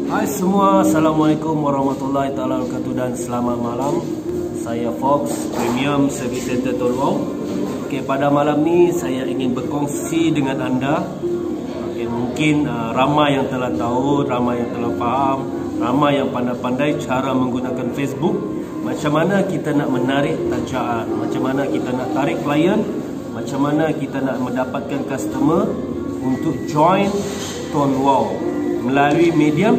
Hai semua, Assalamualaikum warahmatullahi taala wabarakatuh dan selamat malam. Saya Fox Premium Service Center Tun Wow. Okey, pada malam ni saya ingin berkongsi dengan anda. Okey, mungkin ramai yang telah tahu, ramai yang telah faham, ramai yang pandai-pandai cara menggunakan Facebook. Macam mana kita nak menarik tajaan, macam mana kita nak tarik klien, macam mana kita nak mendapatkan customer untuk join Tun Wow melalui medium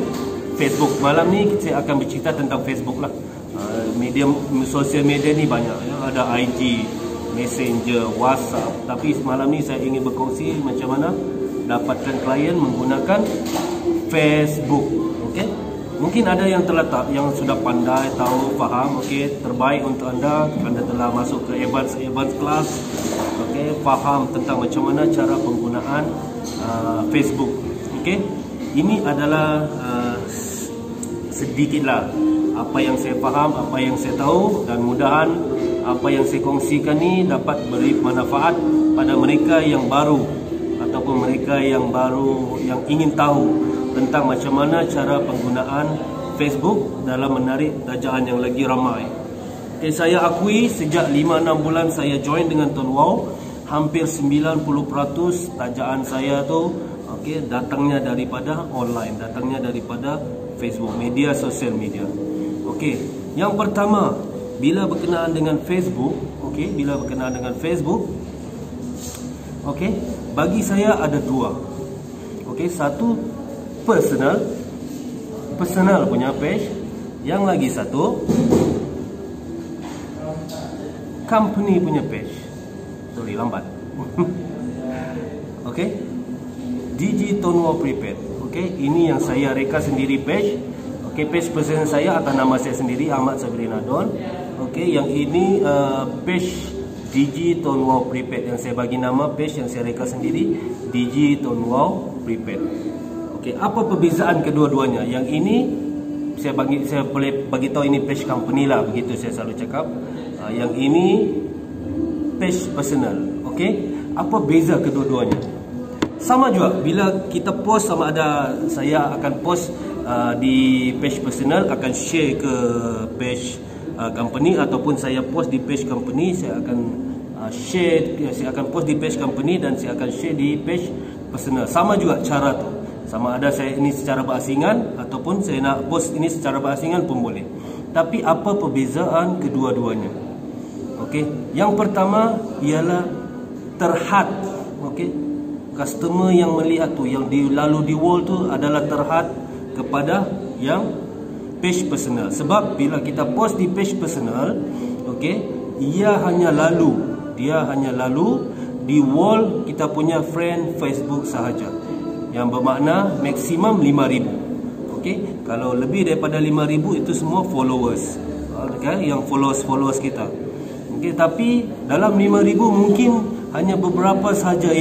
Facebook. Malam ni saya akan bercerita tentang Facebook lah. Medium sosial media ni banyak ya. Ada IG, Messenger, WhatsApp. Tapi malam ni saya ingin berkongsi macam mana dapatkan klien menggunakan Facebook. Okey. Mungkin ada yang yang sudah pandai, tahu, faham. Okey, terbaik untuk anda. Anda telah masuk ke advance class. Okey, faham tentang macam mana cara penggunaan Facebook. Okey. Ini adalah sedikitlah apa yang saya faham, apa yang saya tahu, dan mudahan apa yang saya kongsikan ni dapat beri manfaat pada mereka yang baru ataupun mereka yang baru yang ingin tahu tentang macam mana cara penggunaan Facebook dalam menarik tajaan yang lagi ramai. Okay, saya akui sejak 5-6 bulan saya join dengan Tun Wow, hampir 90% tajaan saya tu datangnya daripada online, datangnya daripada Facebook, media sosial media. Okey, yang pertama, bila berkenaan dengan Facebook, okey, bagi saya ada dua. Okey, satu personal punya page, yang lagi satu company punya page. Sorry, lambat. Okey. DG Tun Wow Prepaid. Okey, ini yang saya reka sendiri page. Okey, page personal saya atas nama saya sendiri, Ahmad Sabri Nadon. Okey, yang ini page DG Tun Wow Prepaid yang saya bagi nama page yang saya reka sendiri, DG Tun Wow Prepaid. Okey, apa perbezaan kedua-duanya? Yang ini saya boleh bagi tahu ini page company lah, begitu saya selalu cakap. Yang ini page personal. Okey, apa beza kedua-duanya? Sama juga bila kita post, sama ada saya akan post di page personal, akan share ke page company, ataupun saya post di page company, saya akan saya akan post di page company dan saya akan share di page personal. Sama juga cara tu. Sama ada saya ini secara berasingan ataupun saya nak post ini secara berasingan pun boleh. Tapi apa perbezaan kedua-duanya? Okey, yang pertama ialah terhad. Okey, customer yang melihat tu, yang lalu di wall tu adalah terhad kepada yang page personal. Sebab bila kita post di page personal, okey, dia hanya lalu di wall kita punya friend Facebook sahaja, yang bermakna maksimum 5,000. Okey, kalau lebih daripada 5,000 itu semua followers, okay? Yang followers kita. Okey, tapi dalam 5,000 mungkin hanya beberapa sahaja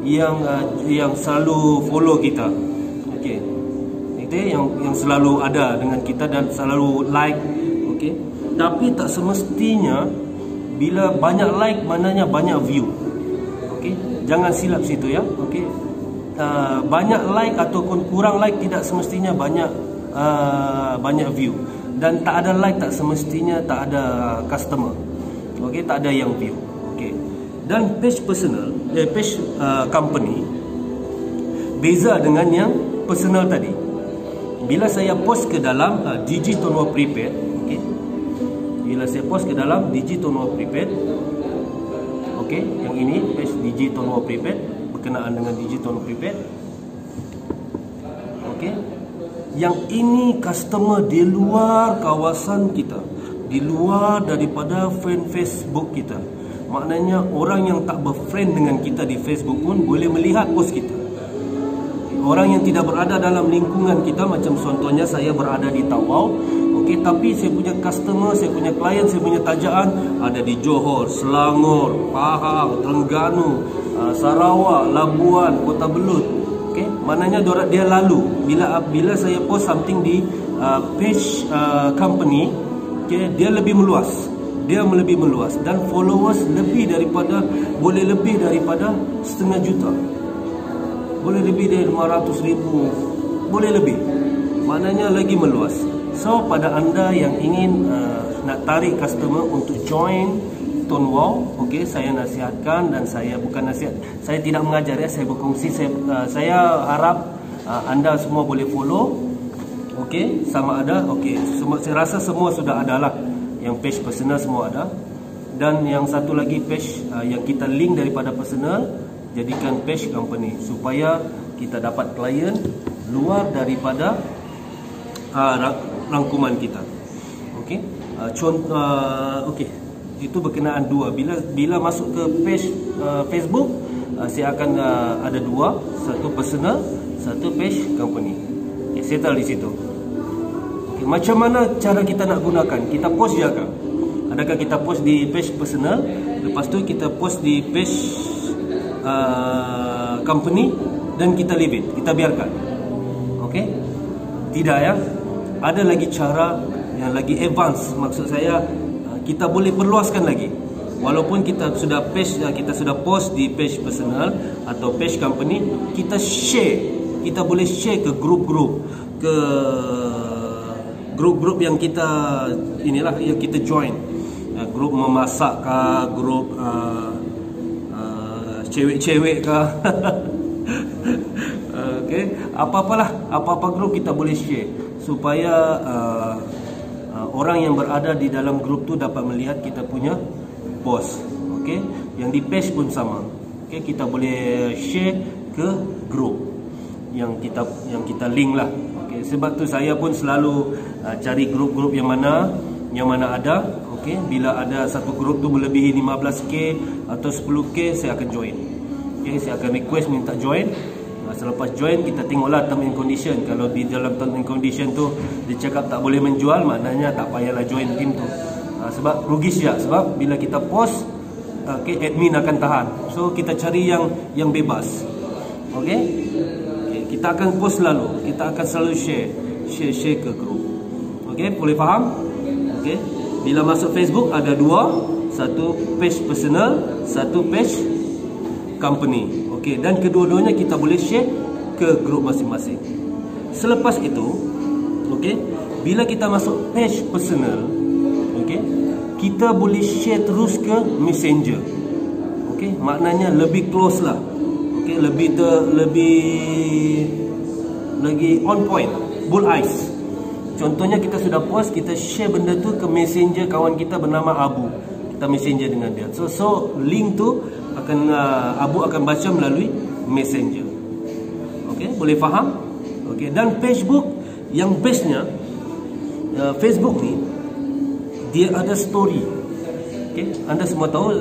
yang selalu follow kita. Okey. Itu yang selalu ada dengan kita dan selalu like. Okey. Tapi tak semestinya bila banyak like maknanya banyak view. Okey. Jangan silap situ ya. Okey. Banyak like ataupun kurang like tidak semestinya banyak view, dan tak ada like tak semestinya tak ada customer. Okey, tak ada yang view. Okey. Dan page personal, page company beza dengan yang personal tadi. Bila saya post ke dalam DG Tun Wow Prepaid, okey. Bila saya post ke dalam DG Tun Wow Prepaid, okey, yang ini page DG Tun Wow Prepaid berkenaan dengan DG Tun Wow Prepaid. Okey. Yang ini customer di luar kawasan kita, di luar daripada friend Facebook kita. Maknanya orang yang tak berfriend dengan kita di Facebook pun boleh melihat post kita. Orang yang tidak berada dalam lingkungan kita, macam contohnya saya berada di Tawau, okey, tapi saya punya customer, saya punya klien, saya punya tajaan ada di Johor, Selangor, Pahang, Terengganu, Sarawak, Labuan, Kota Belud. Okey, maknanya dia lalu bila saya post something di page company, okey, dia lebih meluas. Dan followers boleh lebih daripada 500,000, boleh lebih dari 500,000, boleh lebih. maknanya lagi meluas. So pada anda yang ingin nak tarik customer untuk join Stonewall, okey, saya nasihatkan, dan saya bukan nasihat, saya tidak mengajar ya, saya berkongsi. Saya harap anda semua boleh follow, okey, sama ada, okey, saya rasa semua sudah ada lah, yang page personal semua ada, dan yang satu lagi page yang kita link daripada personal jadikan page company, supaya kita dapat klien luar daripada rangkuman kita. Okey, okey, itu berkenaan dua. Bila masuk ke page Facebook, saya akan ada dua, satu personal, satu page company. Okay, settle di situ. Okay, macam mana cara kita nak gunakan? Kita post je kan? Adakah kita post di page personal, lepas tu kita post di page company, dan kita leave it, kita biarkan? Okey? Tidak ya. Ada lagi cara yang lagi advance. Maksud saya, kita boleh perluaskan lagi. Walaupun kita sudah post di page personal atau page company, kita share. Kita boleh share ke grup-grup, ke grup-grup yang kita yang kita join. Grup memasak kah, grup cewek-cewek kah. Okey, apa-apa grup kita boleh share, supaya orang yang berada di dalam grup tu dapat melihat kita punya post. Okey, yang di page pun sama. Okey, kita boleh share ke grup yang kita link lah. Okey, sebab tu saya pun selalu cari grup-grup yang mana ada. Okey, bila ada satu grup tu melebihi 15k atau 10k, saya akan join. Okey, saya akan request minta join. Selepas join, kita tengoklah term and condition. Kalau di dalam term and condition tu dia cakap tak boleh menjual, maknanya tak payahlah join team tu. Sebab rugi siap. Sebab bila kita post, admin akan tahan. So kita cari yang bebas. Okey, kita akan post selalu. Kita akan selalu share ke grup. Okey, boleh faham? Okey, bila masuk Facebook ada dua, satu page personal, satu page company. Okey, dan kedua-duanya kita boleh share ke grup masing-masing. Selepas itu, okey, bila kita masuk page personal, okey, kita boleh share terus ke Messenger. Okey, maknanya lebih close lah. Okey, lebih on point, bull eyes. Contohnya kita sudah post, kita share benda tu ke Messenger kawan kita bernama Abu. Kita Messenger dengan dia. So link tu Abu akan baca melalui Messenger. Okey, boleh faham? Okey, dan Facebook yang bestnya, Facebook ni dia ada story. Okey, anda semua tahu,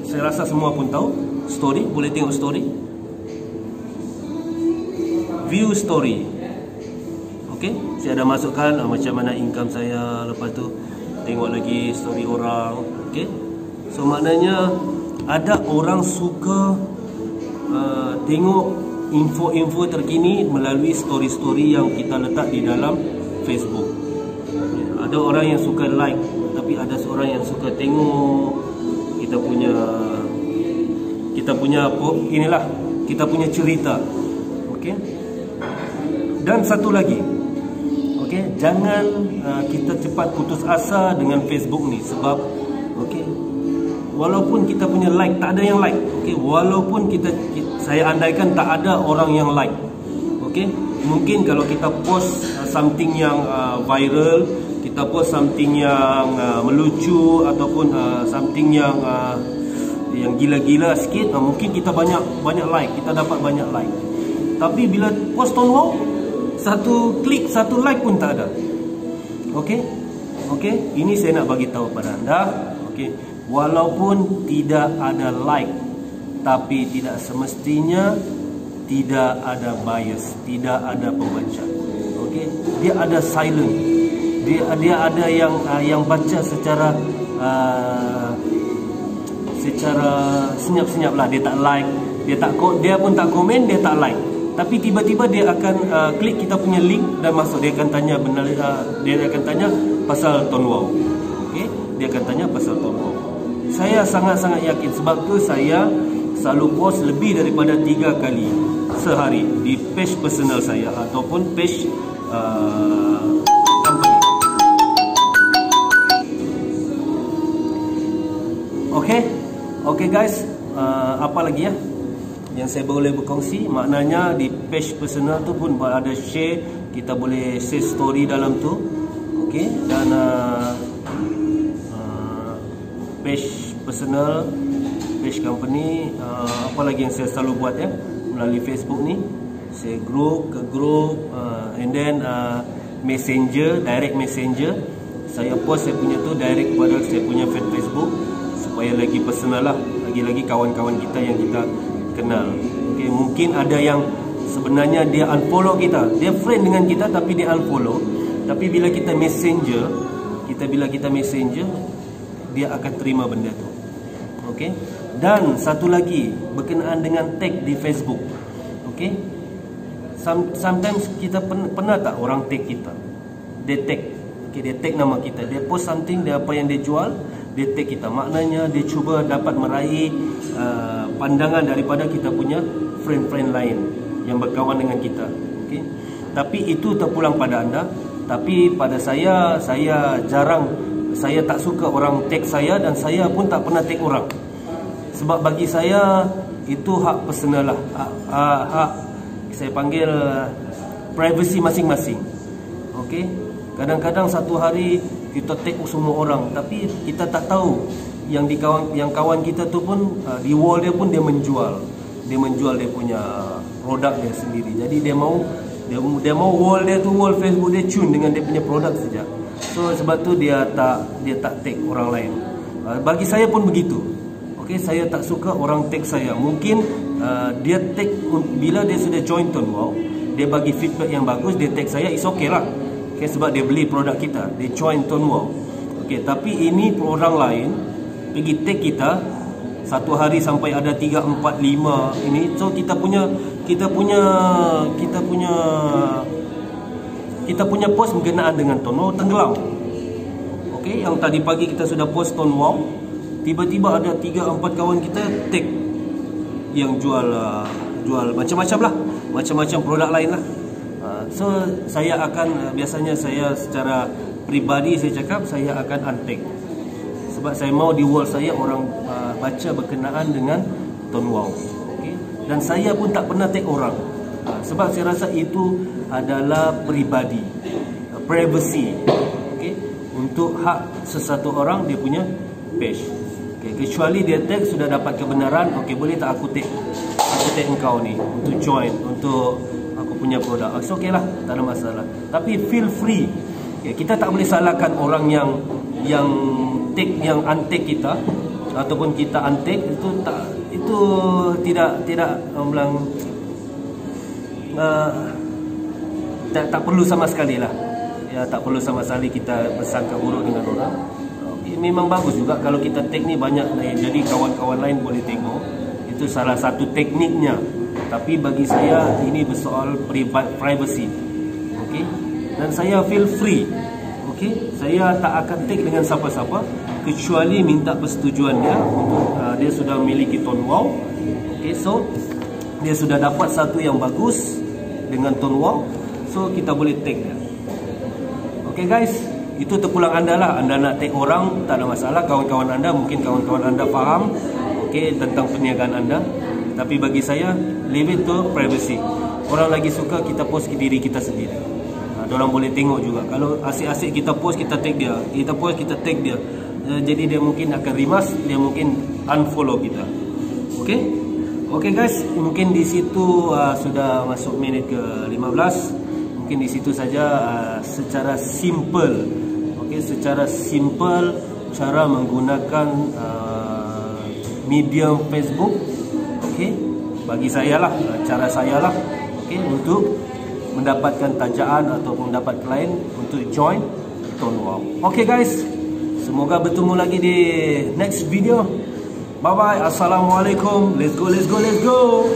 saya rasa semua pun tahu story. Boleh tengok story, view story. Okey, saya ada masukkan macam mana income saya, lepas tu tengok lagi story orang. Okey, so maknanya ada orang suka tengok info-info terkini melalui story-story yang kita letak di dalam Facebook. Ada orang yang suka like, tapi ada seorang yang suka tengok kita punya cerita. Okey. Dan satu lagi, okey, jangan kita cepat putus asa dengan Facebook ni, sebab okey, walaupun kita punya like, tak ada yang like. Okey, walaupun saya andaikan tak ada orang yang like. Okey, mungkin kalau kita post something yang viral, kita post something yang melucu, ataupun something yang gila-gila sikit, mungkin kita banyak like, kita dapat banyak like. Tapi bila post Stonewall, satu klik, satu like pun tak ada. Okey, ini saya nak bagi tahu pada anda. Okey, walaupun tidak ada like, tapi tidak semestinya tidak ada bias, tidak ada pembaca. Okey, dia ada silent, dia ada yang baca secara senyap-senyap lah. Dia tak like, dia pun tak komen, dia tak like. Tapi tiba-tiba dia akan klik kita punya link dan masuk. Dia akan tanya pasal Stonewall. Okey, dia akan tanya pasal Stonewall. Saya sangat-sangat yakin, sebab tu saya selalu post lebih daripada 3 kali sehari di page personal saya ataupun page company. Okay guys, apa lagi ya yang saya boleh berkongsi? Maknanya di page personal tu pun ada share, kita boleh share story dalam tu. Okay, dan page personal, page company, apa lagi yang saya selalu buat ya melalui Facebook ni, saya group ke group, and then messenger, direct messenger, saya post saya punya tu direct kepada saya punya Facebook supaya lagi personal lah, lagi-lagi kawan-kawan kita yang kita kenal. Okay, mungkin ada yang sebenarnya dia unfollow kita, dia friend dengan kita tapi dia unfollow, tapi bila kita messenger, bila kita messenger, dia akan terima benda tu. Okay, dan satu lagi berkenaan dengan tag di Facebook. Okay, sometimes kita pernah tak orang tag kita, dia tag, okay, dia tag nama kita, dia post something, dia apa yang dia jual, dia tag kita. Maknanya dia cuba dapat meraih pandangan daripada kita punya friend-friend lain yang berkawan dengan kita. Okay? Tapi itu terpulang pada anda. Tapi pada saya jarang, saya tak suka orang tag saya, dan saya pun tak pernah tag orang. Sebab bagi saya itu hak personal lah, hak saya panggil privacy masing-masing. Okay? Kadang-kadang satu hari kita tag semua orang, tapi kita tak tahu yang kawan kita tu pun di wall dia pun dia menjual dia punya produk dia sendiri. Jadi dia mau wall dia tu, wall Facebook dia tune dengan dia punya produk saja. So sebab tu dia tak tag orang lain. Bagi saya pun begitu. Okay, saya tak suka orang tag saya. Mungkin dia tag bila dia sudah join Tonwow, dia bagi feedback yang bagus, dia tag saya, is okay lah. Okay, sebab dia beli produk kita, dia join Tonwow. Okay, tapi ini orang lain pergi tag kita satu hari sampai ada 3, 4, 5 ini. So kita punya post berkenaan dengan Tonwow tenggelam. Okay, yang tadi pagi kita sudah post Tonwow, tiba-tiba ada 3, 4 kawan kita tag yang jual macam-macam lah, macam-macam produk lain lah. So saya akan, biasanya saya secara pribadi saya cakap saya akan untag, sebab saya mau di wall saya orang baca berkenaan dengan Tonwow. Okay? Dan saya pun tak pernah tag orang, sebab saya rasa itu adalah pribadi, privacy. Okay? Untuk hak sesuatu orang dia punya page. Okay? Kecuali dia tag sudah dapat kebenaran, okay, boleh tak aku tag engkau ni untuk join, untuk aku punya produk. So okay lah, tak ada masalah. Tapi feel free. Okay, kita tak boleh salahkan orang yang tag, yang untag kita ataupun kita untag, itu tidak tak perlu sama sekali lah. Ya, tak perlu sama sekali kita bersangka buruk dengan orang. Memang bagus juga kalau kita tag ni banyak, jadi kawan-kawan lain boleh tengok. Itu salah satu tekniknya. Tapi bagi saya ini bersoal privacy. Okay? Dan saya feel free. Okay? Saya tak akan tag dengan siapa-siapa kecuali minta persetujuan dia. Dia sudah memiliki Tonwow. Okay? So dia sudah dapat satu yang bagus dengan Tonwow, so kita boleh tag dia. Okay guys, itu terpulang anda lah. Anda nak tag orang tak ada masalah. Kawan-kawan anda, mungkin kawan-kawan anda faham, okay, tentang perniagaan anda. Tapi bagi saya, leave it to privacy. Orang lagi suka kita post ke diri kita sendiri. Diorang boleh tengok juga. Kalau asyik-asyik kita post, kita tag dia, kita post, kita tag dia, jadi dia mungkin akan rimas, dia mungkin unfollow kita. Okay? Okay guys, mungkin di situ sudah masuk minit ke 15. Mungkin di situ saja secara simple. Okay, secara simple cara menggunakan medium Facebook. Okay, bagi saya lah, cara saya lah, okay, untuk mendapatkan tajaan ataupun mendapat klien untuk join Tonwow. Okay guys, semoga bertemu lagi di next video. Bye bye, assalamualaikum. Let's go.